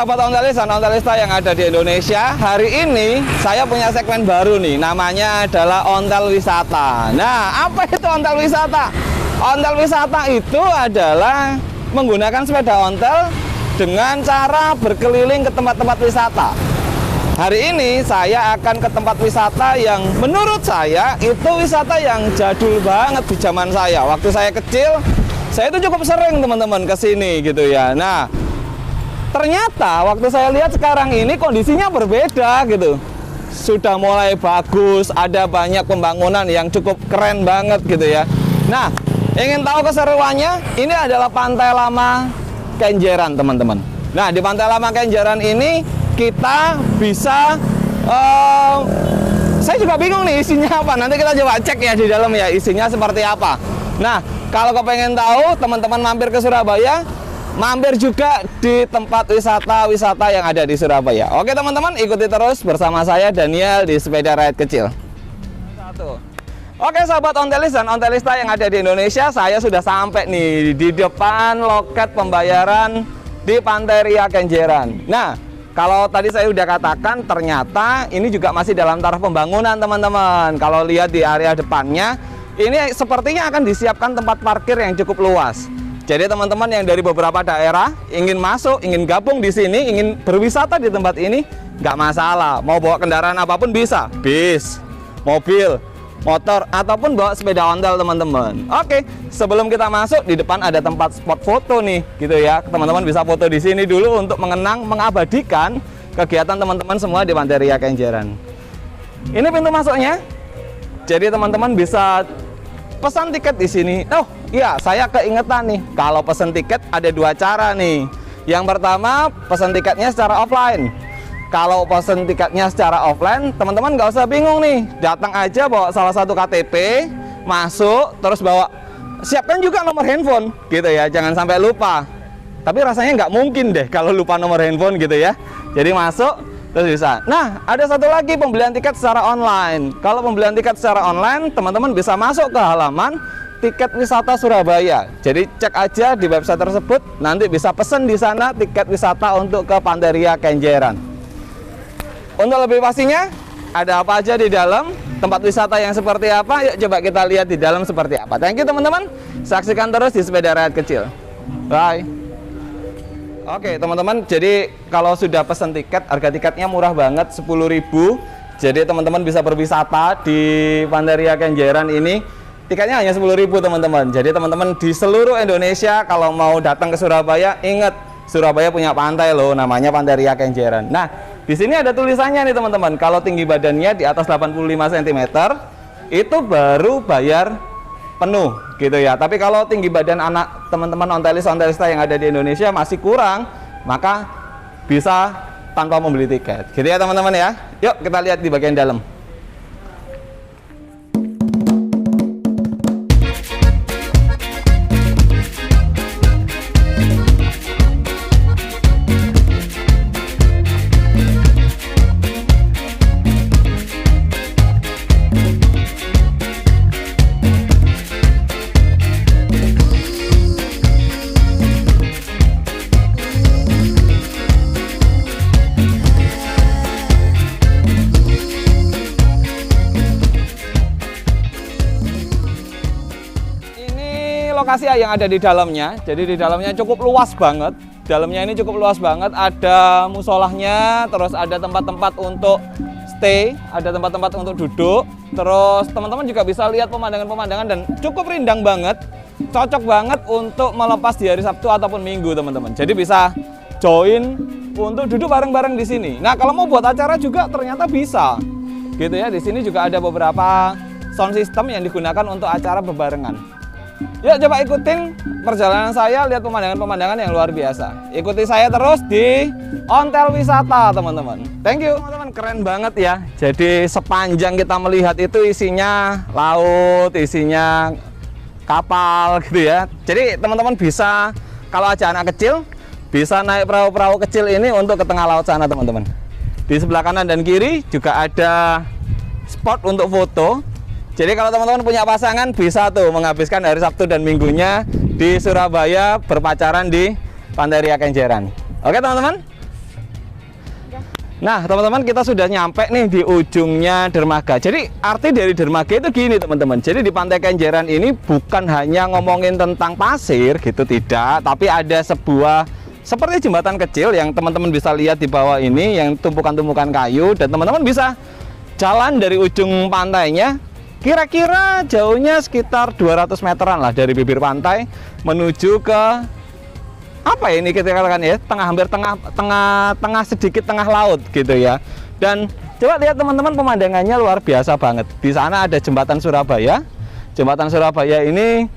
sahabat ontelis dan ontelista yang ada di Indonesia, hari ini saya punya segmen baru nih, namanya adalah ontel wisata. Nah, apa itu ontel wisata? Ontel wisata itu adalah menggunakan sepeda ontel dengan cara berkeliling ke tempat-tempat wisata. Hari ini saya akan ke tempat wisata yang menurut saya itu wisata yang jadul banget di zaman saya. Waktu saya kecil, saya itu cukup sering teman-teman ke sini gitu ya. Nah, ternyata waktu saya lihat sekarang ini kondisinya berbeda gitu. Sudah mulai bagus, ada banyak pembangunan yang cukup keren banget gitu ya. Nah, ingin tahu keseruannya? Ini adalah Pantai Lama Kenjeran, teman-teman. Nah, di Pantai Lama Kenjeran ini kita bisa saya juga bingung nih isinya apa. Nanti kita coba cek ya di dalam ya isinya seperti apa. Nah, kalau kepengen tahu, teman-teman mampir ke Surabaya, mampir juga di tempat wisata-wisata yang ada di Surabaya. Oke teman-teman, ikuti terus bersama saya Daniel di Sepeda Ride Kecil. Oke sahabat ontelis dan ontelista yang ada di Indonesia, saya sudah sampai nih di depan loket pembayaran di Pantai Ria Kenjeran. Nah, kalau tadi saya sudah katakan, ternyata ini juga masih dalam taraf pembangunan teman-teman. Kalau lihat di area depannya, ini sepertinya akan disiapkan tempat parkir yang cukup luas. Jadi teman-teman yang dari beberapa daerah ingin masuk, ingin gabung di sini, ingin berwisata di tempat ini, nggak masalah. Mau bawa kendaraan apapun bisa, bis, mobil, motor, ataupun bawa sepeda ontel teman-teman. Oke, sebelum kita masuk, di depan ada tempat spot foto nih, gitu ya. Teman-teman bisa foto di sini dulu untuk mengenang, mengabadikan kegiatan teman-teman semua di Pantai Ria Kenjeran. Ini pintu masuknya. Jadi teman-teman bisa pesan tiket di sini. Oh iya, saya keingetan nih, kalau pesan tiket ada dua cara nih. Yang pertama, pesan tiketnya secara offline. Kalau pesan tiketnya secara offline, teman-teman nggak usah bingung nih, datang aja bawa salah satu KTP, masuk, terus bawa, siapkan juga nomor handphone, gitu ya, jangan sampai lupa. Tapi rasanya nggak mungkin deh kalau lupa nomor handphone gitu ya. Jadi masuk, terus bisa. Nah, ada satu lagi pembelian tiket secara online. Kalau pembelian tiket secara online, teman-teman bisa masuk ke halaman tiket wisata Surabaya. Jadi cek aja di website tersebut, nanti bisa pesen di sana tiket wisata untuk ke Pantai Ria Kenjeran. Untuk lebih pastinya, ada apa aja di dalam, tempat wisata yang seperti apa, yuk coba kita lihat di dalam seperti apa. Thank you teman-teman, saksikan terus di Sepeda Ride Kecil. Bye. Oke teman-teman, jadi kalau sudah pesan tiket, harga tiketnya murah banget, 10.000. Jadi teman-teman bisa berwisata di Pantai Ria Kenjeran ini. Tiketnya hanya 10.000 teman-teman. Jadi teman-teman di seluruh Indonesia kalau mau datang ke Surabaya, ingat Surabaya punya pantai loh, namanya Pantai Ria Kenjeran. Nah, di sini ada tulisannya nih teman-teman. Kalau tinggi badannya di atas 85 cm, itu baru bayar penuh gitu ya. Tapi kalau tinggi badan anak teman-teman ontelis-ontelista yang ada di Indonesia masih kurang, maka bisa tanpa membeli tiket. Gitu ya teman-teman ya. Yuk kita lihat di bagian dalam. Lokasi yang ada di dalamnya, jadi di dalamnya cukup luas banget. Dalamnya ini cukup luas banget, ada musolahnya, terus ada tempat-tempat untuk stay, ada tempat-tempat untuk duduk. Terus teman-teman juga bisa lihat pemandangan-pemandangan dan cukup rindang banget, cocok banget untuk melepas di hari Sabtu ataupun Minggu teman-teman. Jadi bisa join untuk duduk bareng-bareng di sini. Nah kalau mau buat acara juga ternyata bisa, gitu ya. Di sini juga ada beberapa sound system yang digunakan untuk acara bebarengan. Yuk coba ikutin perjalanan saya, lihat pemandangan-pemandangan yang luar biasa. Ikuti saya terus di Ontel Wisata teman-teman. Thank you teman-teman, keren banget ya. Jadi sepanjang kita melihat itu isinya laut, isinya kapal gitu ya. Jadi teman-teman bisa, kalau aja anak kecil, bisa naik perahu-perahu kecil ini untuk ke tengah laut sana teman-teman. Di sebelah kanan dan kiri juga ada spot untuk foto. Jadi kalau teman-teman punya pasangan bisa tuh menghabiskan hari Sabtu dan Minggunya di Surabaya berpacaran di Pantai Ria Kenjeran. Oke teman-teman, Nah, teman-teman, kita sudah nyampe nih di ujungnya dermaga. Jadi, arti dari dermaga itu gini, teman-teman. Jadi, di Pantai Kenjeran ini bukan hanya ngomongin tentang pasir gitu, tidak. Tapi ada sebuah seperti jembatan kecil yang teman-teman bisa lihat di bawah ini, yang tumpukan-tumpukan kayu. Dan teman-teman bisa jalan dari ujung pantainya. Kira-kira jauhnya sekitar 200 meteran lah dari bibir pantai menuju ke apa ya ini kita katakan ya, tengah sedikit tengah laut gitu ya. Dan coba lihat teman-teman, pemandangannya luar biasa banget. Di sana ada jembatan Surabaya. Jembatan Surabaya ini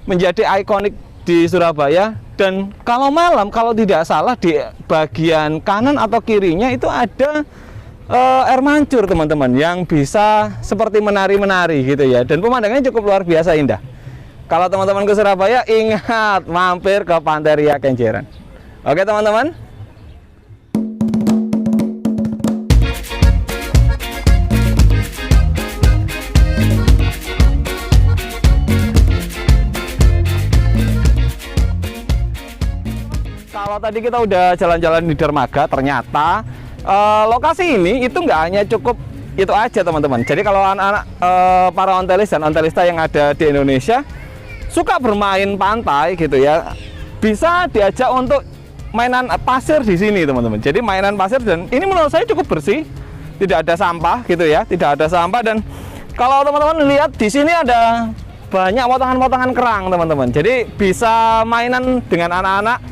menjadi ikonik di Surabaya, dan kalau malam kalau tidak salah di bagian kanan atau kirinya itu ada air mancur teman-teman, yang bisa seperti menari-menari gitu ya. Dan pemandangannya cukup luar biasa indah. Kalau teman-teman ke Surabaya, ingat mampir ke Pantai Ria Kenjeran. Oke teman-teman. Kalau tadi kita udah jalan-jalan di dermaga, ternyata lokasi ini itu nggak hanya cukup itu aja teman-teman. Jadi kalau anak-anak para ontelis dan ontelista yang ada di Indonesia suka bermain pantai gitu ya, bisa diajak untuk mainan pasir di sini teman-teman. Jadi mainan pasir, dan ini menurut saya cukup bersih, tidak ada sampah gitu ya, tidak ada sampah. Dan kalau teman-teman lihat di sini ada banyak potongan-potongan kerang teman-teman. Jadi bisa mainan dengan anak-anak,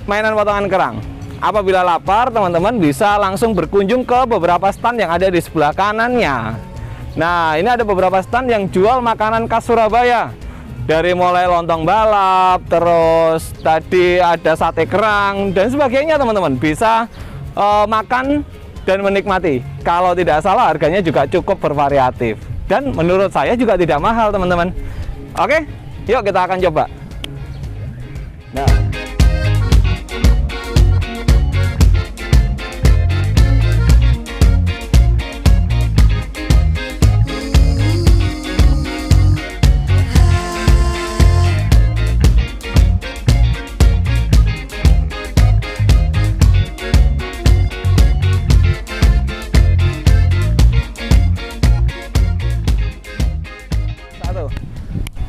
mainan potongan kerang. Apabila lapar, teman-teman bisa langsung berkunjung ke beberapa stand yang ada di sebelah kanannya. Nah, ini ada beberapa stand yang jual makanan khas Surabaya. Dari mulai lontong balap, terus tadi ada sate kerang dan sebagainya teman-teman. Bisa makan dan menikmati. Kalau tidak salah harganya juga cukup bervariatif. Dan menurut saya juga tidak mahal teman-teman. Oke, yuk kita akan coba. Nah,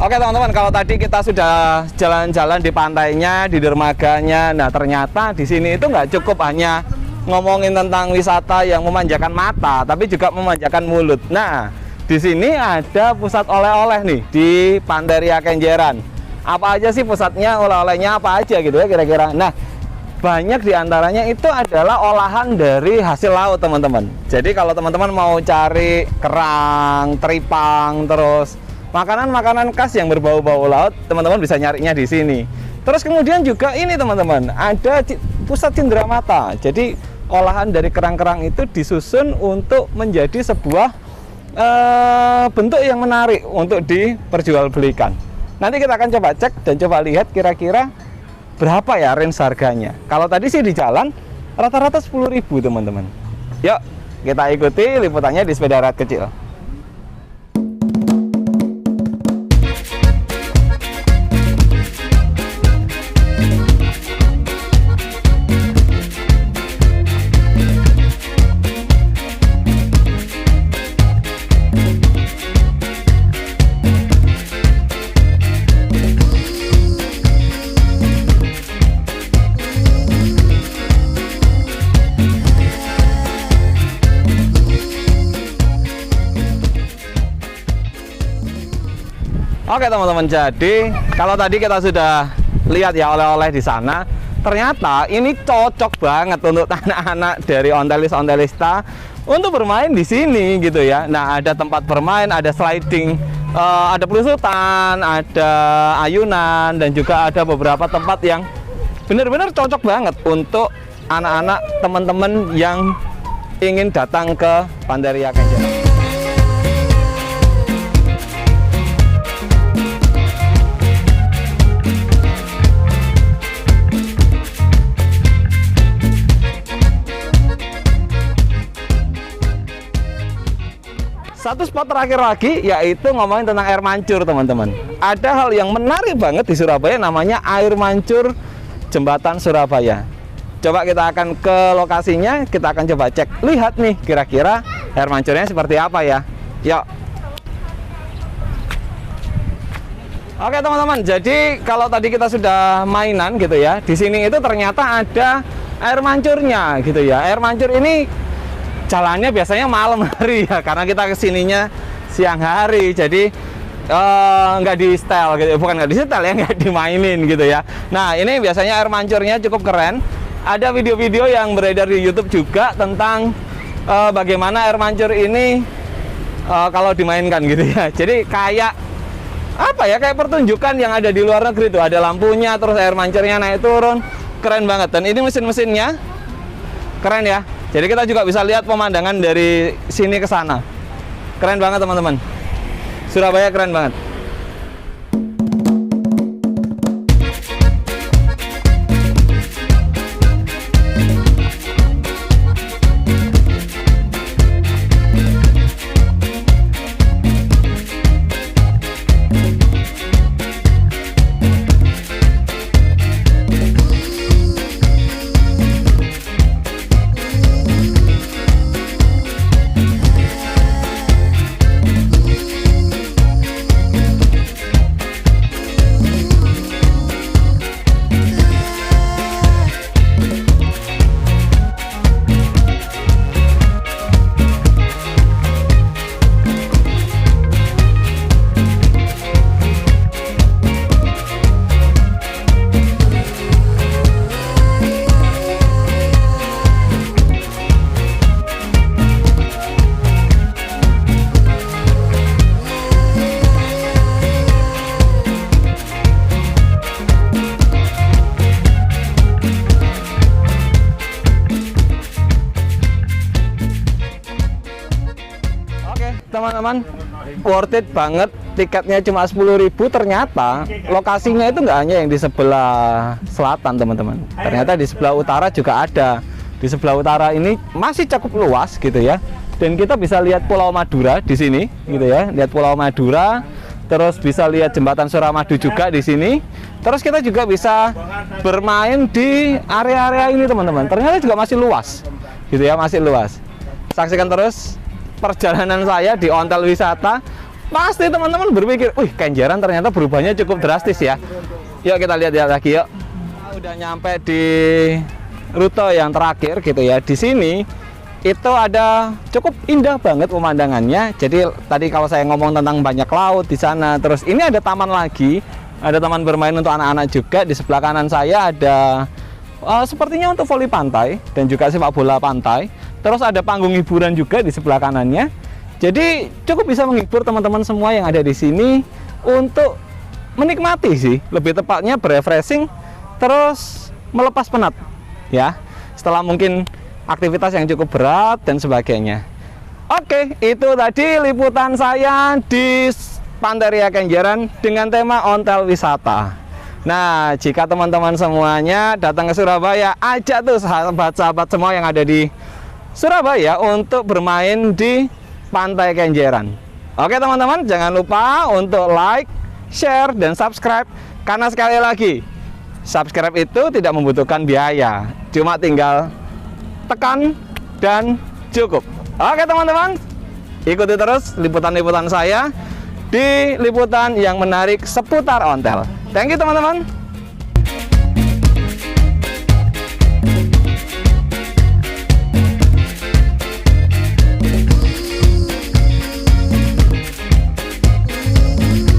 oke teman-teman, kalau tadi kita sudah jalan-jalan di pantainya, di dermaganya. Nah ternyata di sini itu nggak cukup hanya ngomongin tentang wisata yang memanjakan mata, tapi juga memanjakan mulut. Nah di sini ada pusat oleh-oleh nih di Pantai Ria Kenjeran. Apa aja sih pusatnya, oleh-olehnya apa aja gitu ya kira-kira. Nah banyak diantaranya itu adalah olahan dari hasil laut teman-teman. Jadi kalau teman-teman mau cari kerang, teripang, terus makanan-makanan khas yang berbau-bau laut, teman-teman bisa nyarinya di sini. Terus kemudian juga ini teman-teman, ada pusat cenderamata. Jadi olahan dari kerang-kerang itu disusun untuk menjadi sebuah bentuk yang menarik untuk diperjualbelikan. Nanti kita akan coba cek dan coba lihat kira-kira berapa ya range harganya. Kalau tadi sih di jalan rata-rata 10.000 teman-teman. Yuk kita ikuti liputannya di sepeda rat kecil. Oke teman-teman, jadi kalau tadi kita sudah lihat ya oleh-oleh di sana, ternyata ini cocok banget untuk anak-anak dari ontelis-ontelista untuk bermain di sini gitu ya. Nah ada tempat bermain, ada sliding, ada pelusutan, ada ayunan, dan juga ada beberapa tempat yang benar-benar cocok banget untuk anak-anak teman-teman yang ingin datang ke Pantai Ria Kenjeran. Satu spot terakhir lagi, yaitu ngomongin tentang air mancur teman-teman. Ada hal yang menarik banget di Surabaya, namanya air mancur Jembatan Surabaya. Coba kita akan ke lokasinya, kita akan coba cek, lihat nih kira-kira air mancurnya seperti apa ya. Yuk. Oke teman-teman, jadi kalau tadi kita sudah mainan gitu ya, di sini itu ternyata ada air mancurnya gitu ya. Air mancur ini jalannya biasanya malam hari ya, karena kita kesininya siang hari, jadi nggak di setel gitu, bukan nggak di setel ya, nggak dimainin gitu ya. Nah ini biasanya air mancurnya cukup keren. Ada video-video yang beredar di YouTube juga tentang bagaimana air mancur ini kalau dimainkan gitu ya. Jadi kayak apa ya, kayak pertunjukan yang ada di luar negeri tuh, ada lampunya, terus air mancurnya naik turun, keren banget. Dan ini mesin-mesinnya keren ya. Jadi kita juga bisa lihat pemandangan dari sini ke sana. Keren banget teman-teman. Surabaya keren banget. Teman-teman, worth it banget, tiketnya cuma 10.000. Ternyata lokasinya itu nggak hanya yang di sebelah selatan teman-teman, ternyata di sebelah utara juga ada. Di sebelah utara ini masih cukup luas gitu ya, dan kita bisa lihat Pulau Madura di sini gitu ya, lihat Pulau Madura, terus bisa lihat Jembatan Suramadu juga di sini. Terus kita juga bisa bermain di area-area ini teman-teman, ternyata juga masih luas gitu ya, masih luas. Saksikan terus perjalanan saya di Ontel Wisata. Pasti teman-teman berpikir, wih Kenjeran ternyata berubahnya cukup drastis ya. Yuk kita lihat lagi yuk. Udah nyampe di rute yang terakhir gitu ya. Di sini itu ada cukup indah banget pemandangannya. Jadi tadi kalau saya ngomong tentang banyak laut di sana, terus ini ada taman lagi, ada taman bermain untuk anak-anak juga. Di sebelah kanan saya ada sepertinya untuk voli pantai dan juga sepak bola pantai. Terus ada panggung hiburan juga di sebelah kanannya. Jadi cukup bisa menghibur teman-teman semua yang ada di sini untuk menikmati sih, lebih tepatnya berefreshing, terus melepas penat ya, setelah mungkin aktivitas yang cukup berat dan sebagainya. Oke, itu tadi liputan saya di Pantai Ria Kenjeran dengan tema Ontel Wisata. Nah, jika teman-teman semuanya datang ke Surabaya, ajak tuh sahabat-sahabat semua yang ada di Surabaya untuk bermain di Pantai Kenjeran. Oke teman-teman, jangan lupa untuk like, share, dan subscribe. Karena sekali lagi, subscribe itu tidak membutuhkan biaya, cuma tinggal tekan dan cukup. Oke teman-teman, ikuti terus liputan-liputan saya di liputan yang menarik seputar ontel. Thank you teman-teman.